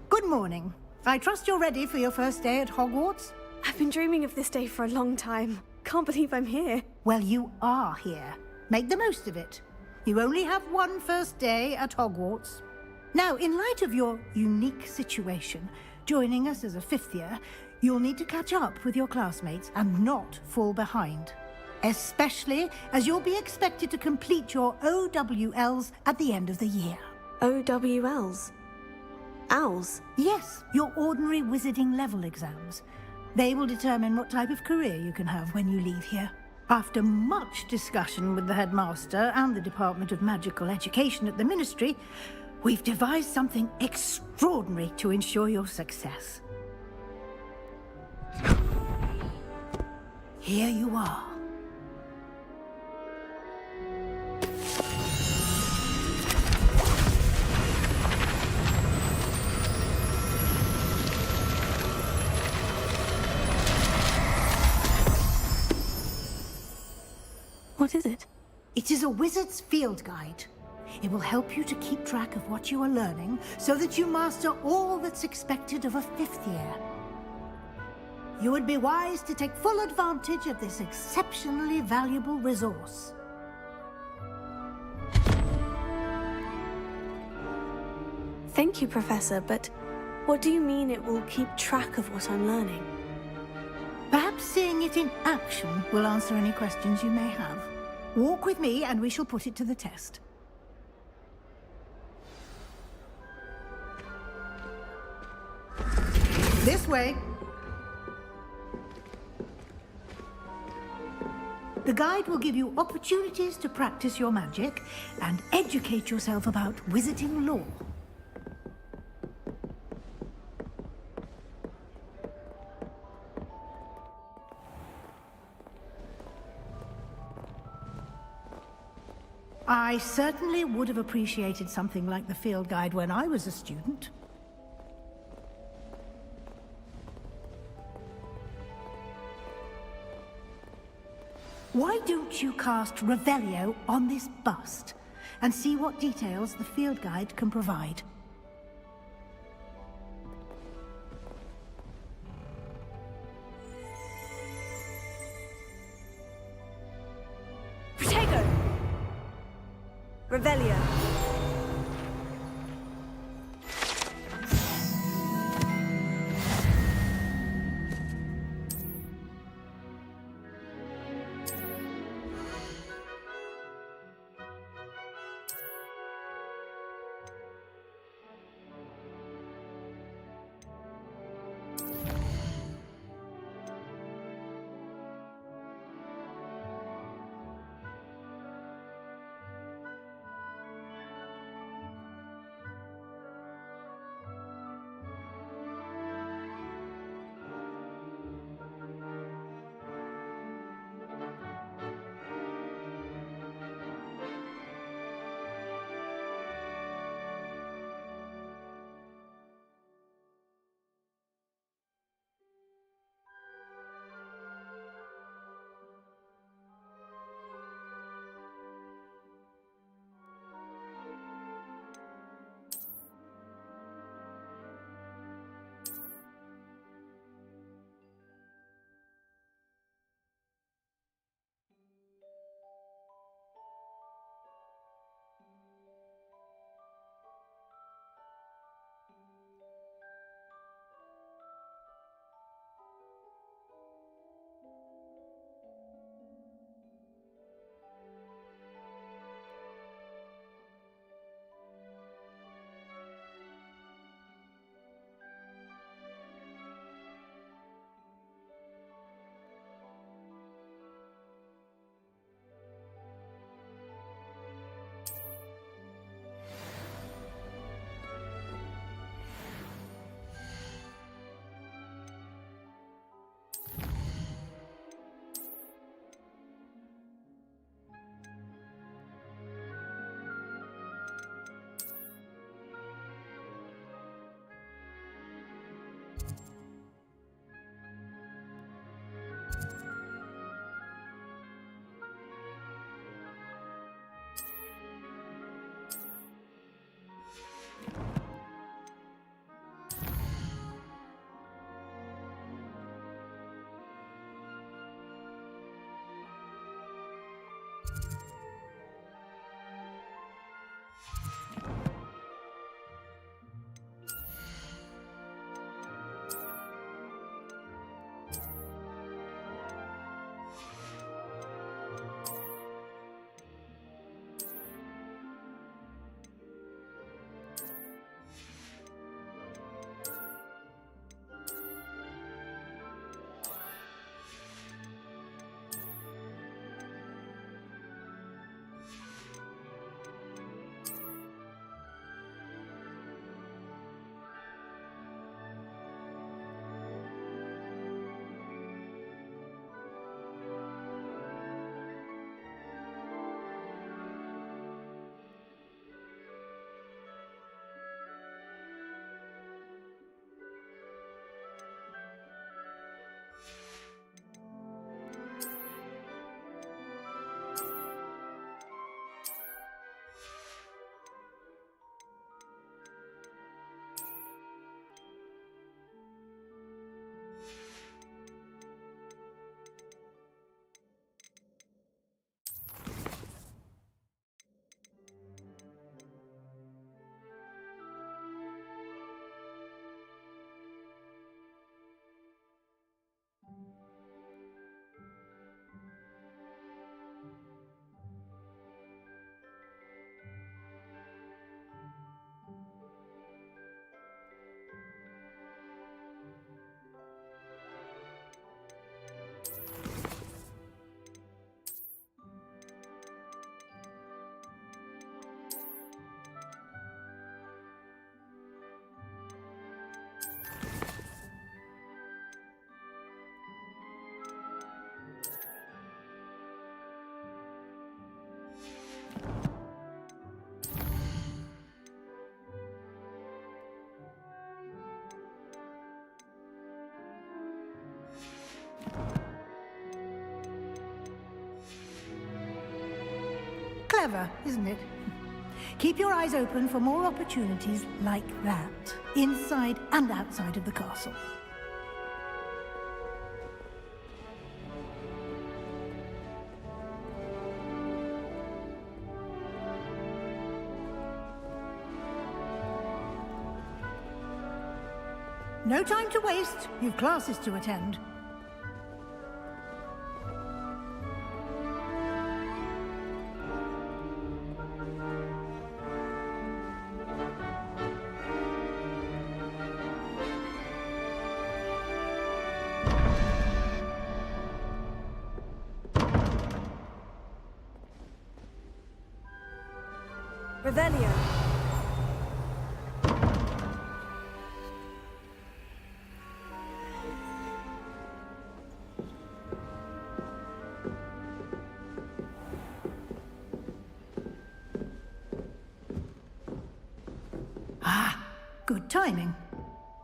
Good morning. I trust you're ready for your first day at Hogwarts? I've been dreaming of this day for a long time. Can't believe I'm here. Well, you are here. Make the most of it. You only have one first day at Hogwarts. Now, in light of your unique situation, joining us as a fifth year, you'll need to catch up with your classmates and not fall behind. Especially as you'll be expected to complete your OWLs at the end of the year. OWLs? Owls? Yes, your ordinary wizarding level exams. They will determine what type of career you can have when you leave here. After much discussion with the headmaster and the Department of Magical Education at the Ministry, we've devised something extraordinary to ensure your success. Here you are. What is it? It is a wizard's field guide. It will help you to keep track of what you are learning so that you master all that's expected of a fifth year. You would be wise to take full advantage of this exceptionally valuable resource. Thank you, Professor, but what do you mean it will keep track of what I'm learning? Perhaps seeing it in action will answer any questions you may have. Walk with me and we shall put it to the test. This way. The guide will give you opportunities to practice your magic and educate yourself about wizarding lore. I certainly would have appreciated something like the field guide when I was a student. Why don't you cast Revelio on this bust and see what details the field guide can provide? Revelio. Clever, isn't it? Keep your eyes open for more opportunities like that, inside and outside of the castle. No time to waste. You've classes to attend. Revelio. Ah, good timing.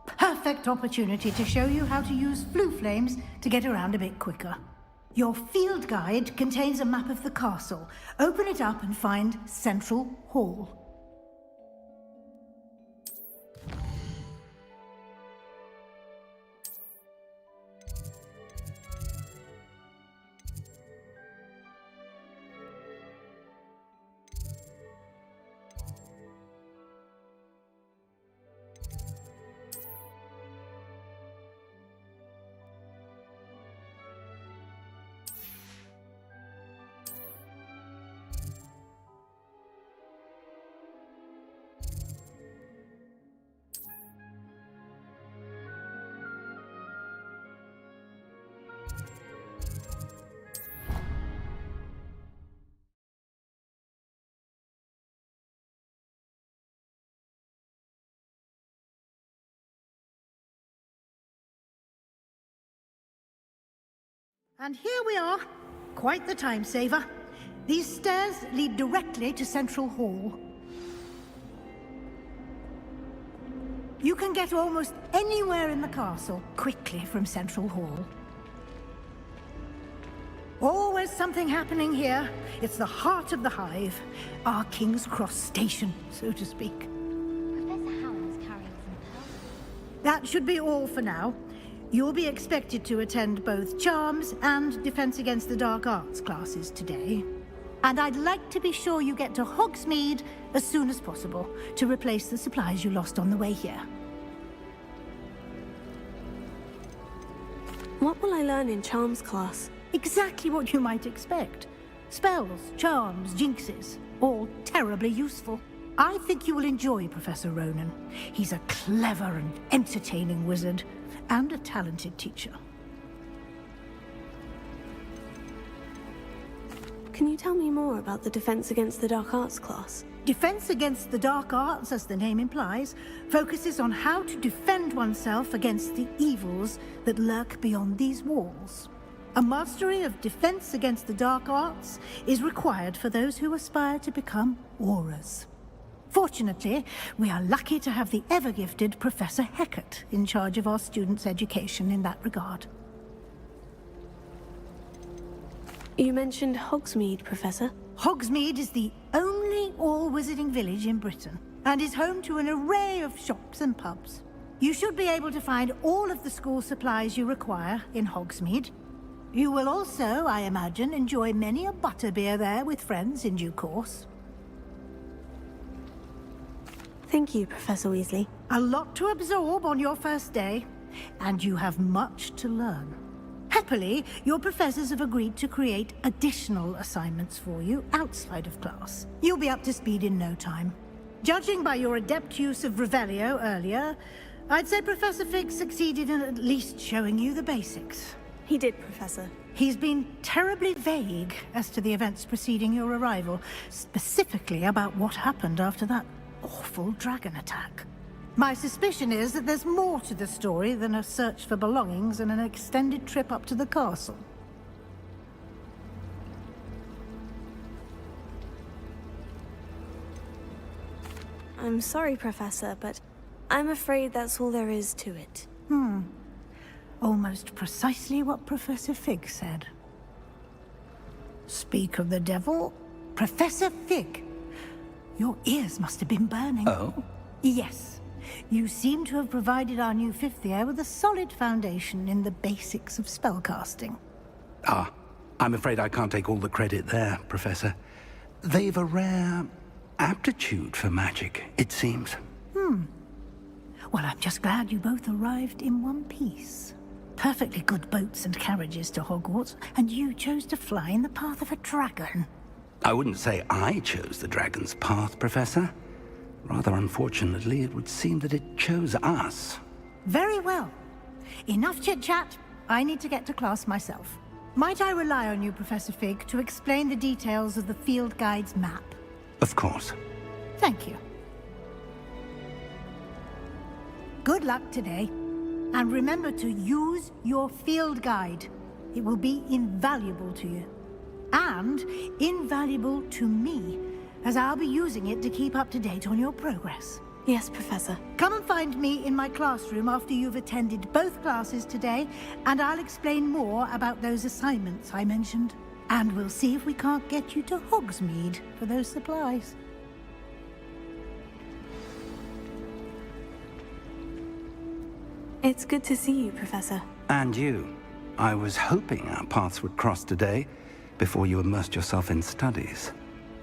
Perfect opportunity to show you how to use flue flames to get around a bit quicker. Your field guide contains a map of the castle. Open it up and find Central Hall. And here we are. Quite the time saver. These stairs lead directly to Central Hall. You can get almost anywhere in the castle quickly from Central Hall. Always something happening here. It's the heart of the hive. Our King's Cross station, so to speak. Professor Howell's carrying some pearls. That should be all for now. You'll be expected to attend both Charms and Defense Against the Dark Arts classes today. And I'd like to be sure you get to Hogsmeade as soon as possible to replace the supplies you lost on the way here. What will I learn in Charms class? Exactly what you might expect. Spells, charms, jinxes, all terribly useful. I think you will enjoy Professor Ronan. He's a clever and entertaining wizard, and a talented teacher. Can you tell me more about the Defense Against the Dark Arts class? Defense Against the Dark Arts, as the name implies, focuses on how to defend oneself against the evils that lurk beyond these walls. A mastery of Defense Against the Dark Arts is required for those who aspire to become Aurors. Fortunately, we are lucky to have the ever-gifted Professor Hecat in charge of our students' education in that regard. You mentioned Hogsmeade, Professor. Hogsmeade is the only all-wizarding village in Britain, and is home to an array of shops and pubs. You should be able to find all of the school supplies you require in Hogsmeade. You will also, I imagine, enjoy many a butterbeer there with friends in due course. Thank you, Professor Weasley. A lot to absorb on your first day, and you have much to learn. Happily, your professors have agreed to create additional assignments for you outside of class. You'll be up to speed in no time. Judging by your adept use of Revelio earlier, I'd say Professor Fig succeeded in at least showing you the basics. He did, Professor. He's been terribly vague as to the events preceding your arrival, specifically about what happened after that awful dragon attack. My suspicion is that there's more to the story than a search for belongings and an extended trip up to the castle. I'm sorry, Professor, but I'm afraid that's all there is to it. Almost precisely what Professor Fig said. Speak of the devil, Professor Fig. Your ears must have been burning. Oh? Yes. You seem to have provided our new fifth year with a solid foundation in the basics of spellcasting. Ah, I'm afraid I can't take all the credit there, Professor. They've a rare aptitude for magic, it seems. Well, I'm just glad you both arrived in one piece. Perfectly good boats and carriages to Hogwarts, and you chose to fly in the path of a dragon. I wouldn't say I chose the dragon's path, Professor. Rather unfortunately, it would seem that it chose us. Very well. Enough chit-chat. I need to get to class myself. Might I rely on you, Professor Fig, to explain the details of the field guide's map? Of course. Thank you. Good luck today. And remember to use your field guide. It will be invaluable to you. And invaluable to me, as I'll be using it to keep up to date on your progress. Yes, Professor. Come and find me in my classroom after you've attended both classes today, and I'll explain more about those assignments I mentioned. And we'll see if we can't get you to Hogsmeade for those supplies. It's good to see you, Professor. And you. I was hoping our paths would cross today, before you immersed yourself in studies.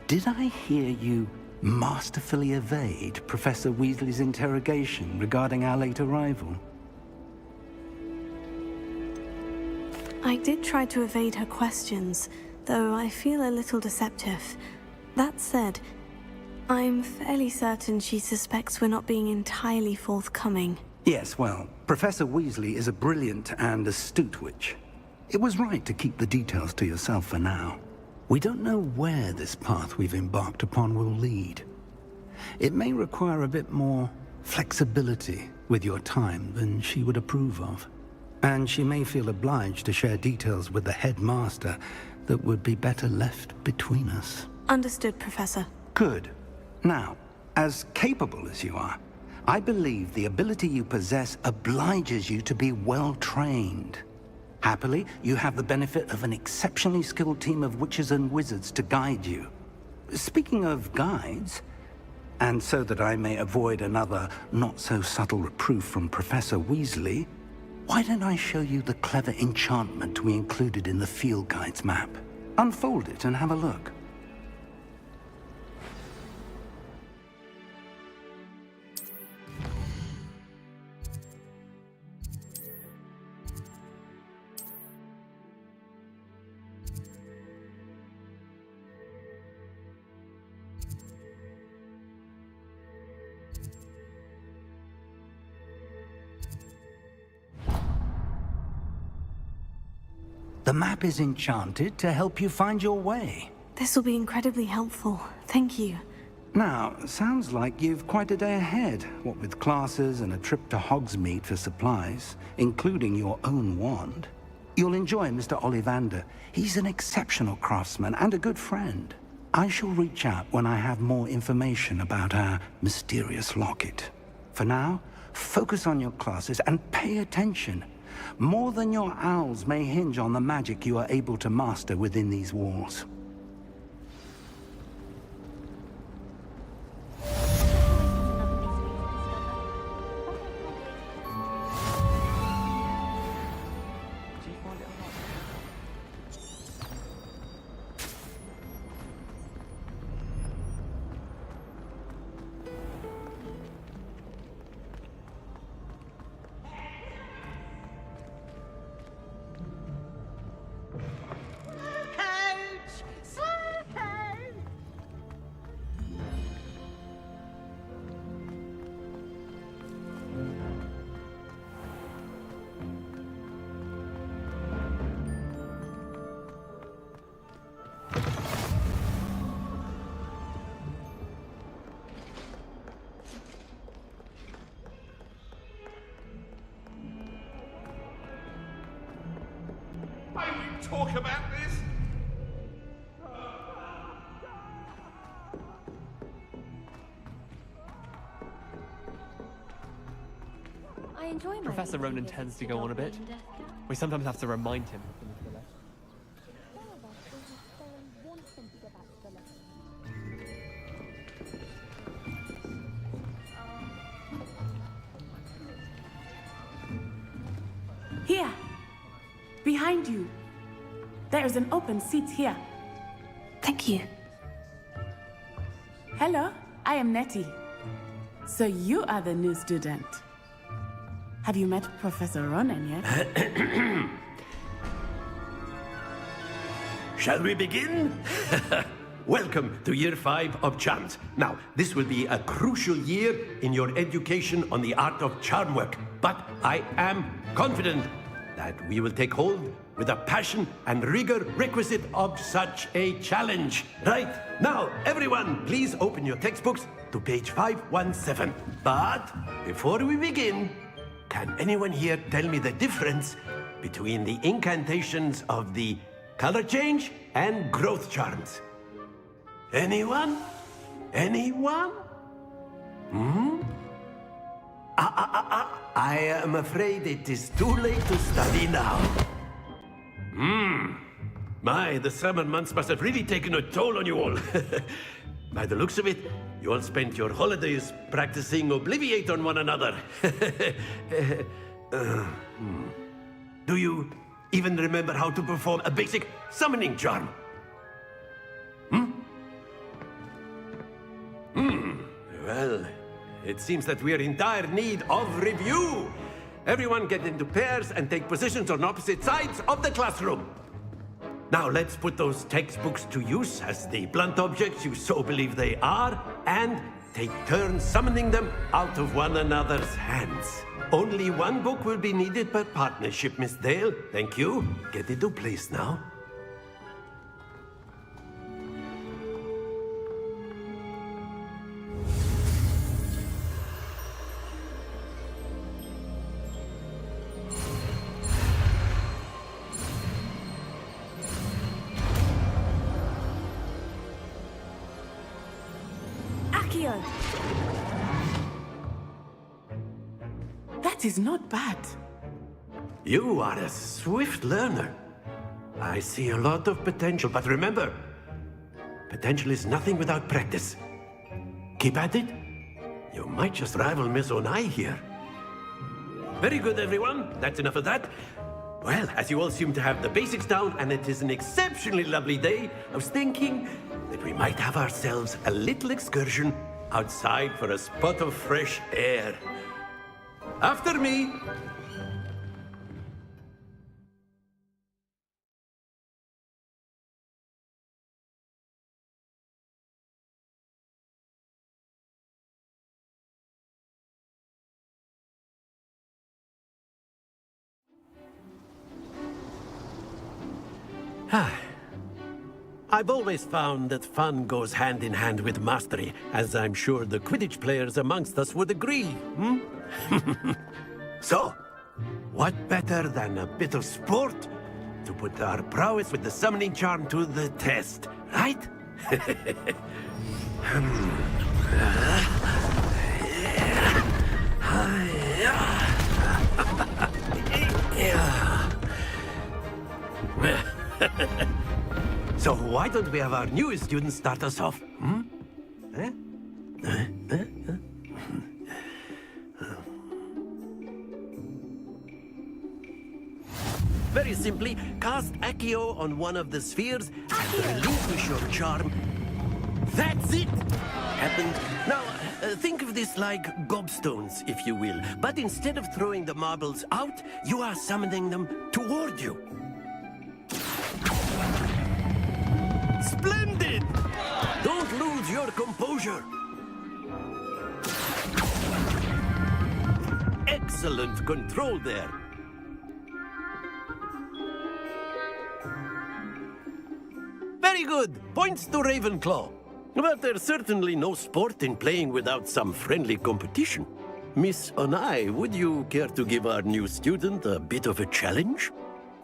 Did I hear you masterfully evade Professor Weasley's interrogation regarding our late arrival? I did try to evade her questions, though I feel a little deceptive. That said, I'm fairly certain she suspects we're not being entirely forthcoming. Yes, well, Professor Weasley is a brilliant and astute witch. It was right to keep the details to yourself for now. We don't know where this path we've embarked upon will lead. It may require a bit more flexibility with your time than she would approve of. And she may feel obliged to share details with the headmaster that would be better left between us. Understood, Professor. Good. Now, as capable as you are, I believe the ability you possess obliges you to be well trained. Happily, you have the benefit of an exceptionally skilled team of witches and wizards to guide you. Speaking of guides, and so that I may avoid another not-so-subtle reproof from Professor Weasley, why don't I show you the clever enchantment we included in the field guide's map? Unfold it and have a look. The map is enchanted to help you find your way. This will be incredibly helpful. Thank you. Now, sounds like you've quite a day ahead, what with classes and a trip to Hogsmeade for supplies, including your own wand. You'll enjoy Mr. Ollivander. He's an exceptional craftsman and a good friend. I shall reach out when I have more information about our mysterious locket. For now, focus on your classes and pay attention. More than your owls may hinge on the magic you are able to master within these walls. Talk about this? I enjoy my Professor Ronan tends to go on a bit. We sometimes have to remind him. Here, behind you. There is an open seat here. Thank you. Hello, I am Nettie. So you are the new student. Have you met Professor Ronan yet? Shall we begin? Welcome to Year 5 of Charms. Now, this will be a crucial year in your education on the art of charm work, but I am confident that we will take hold with the passion and rigor requisite of such a challenge. Right, now, everyone, please open your textbooks to page 517. But before we begin, can anyone here tell me the difference between the incantations of the color change and growth charms? Anyone? Anyone? I am afraid it is too late to study now. My, the summer months must have really taken a toll on you all. By the looks of it, you all spent your holidays practicing Obliviate on one another. Do you even remember how to perform a basic summoning charm? Well, it seems that we are in dire need of review. Everyone get into pairs and take positions on opposite sides of the classroom. Now let's put those textbooks to use as the blunt objects you so believe they are, and take turns summoning them out of one another's hands. Only one book will be needed per partnership, Miss Dale. Thank you. Get into place now. That is not bad. You are a swift learner. I see a lot of potential, but remember, potential is nothing without practice. Keep at it. You might just rival Miss Onai here. Very good, everyone. That's enough of that. Well, as you all seem to have the basics down, and it is an exceptionally lovely day, I was thinking that we might have ourselves a little excursion outside for a spot of fresh air. After me. I've always found that fun goes hand in hand with mastery, as I'm sure the Quidditch players amongst us would agree. So, what better than a bit of sport to put our prowess with the summoning charm to the test, right? So why don't we have our newest students start us off? Very simply, cast Accio on one of the spheres and relinquish your charm. That's it! Happened. Now, think of this like gobstones, if you will. But instead of throwing the marbles out, you are summoning them toward you. Splendid! Don't lose your composure. Excellent control there. Very good. Points to Ravenclaw. But there's certainly no sport in playing without some friendly competition. Miss Onai, would you care to give our new student a bit of a challenge?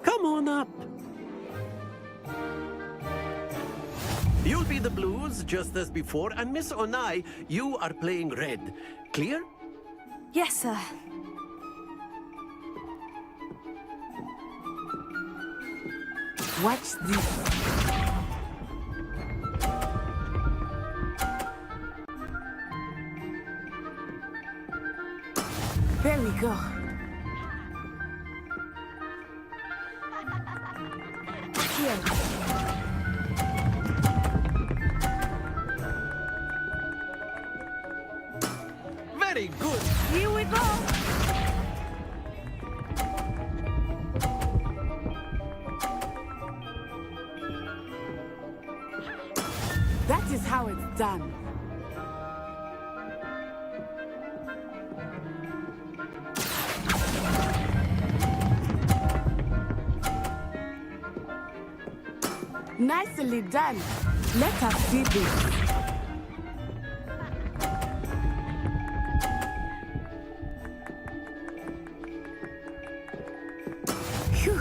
Come on up. You'll be the blues, just as before, and Miss Onai, you are playing red. Clear? Yes, sir. Watch this. There we go. Here. Very good. Here we go. how it's done. Nicely done. Let us see this. Phew.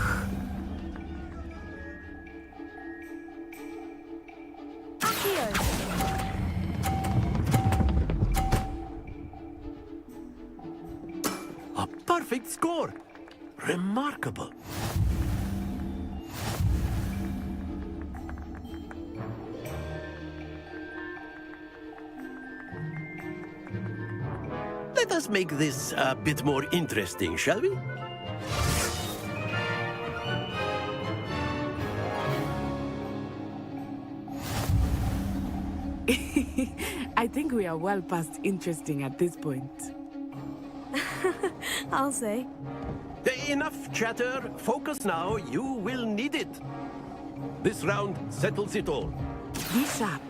Accio. A perfect score. Remarkable. Let us make this a bit more interesting, shall we? I think we are well past interesting at this point. I'll say. Enough chatter. Focus now. You will need it. This round settles it all. Be sharp.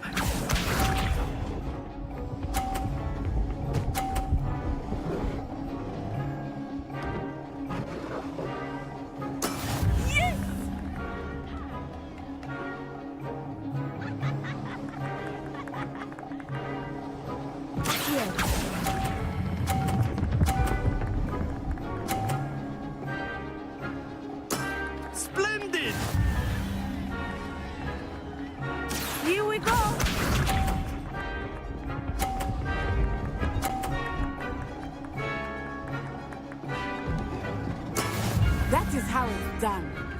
Splendid! Here we go. That is how it's done.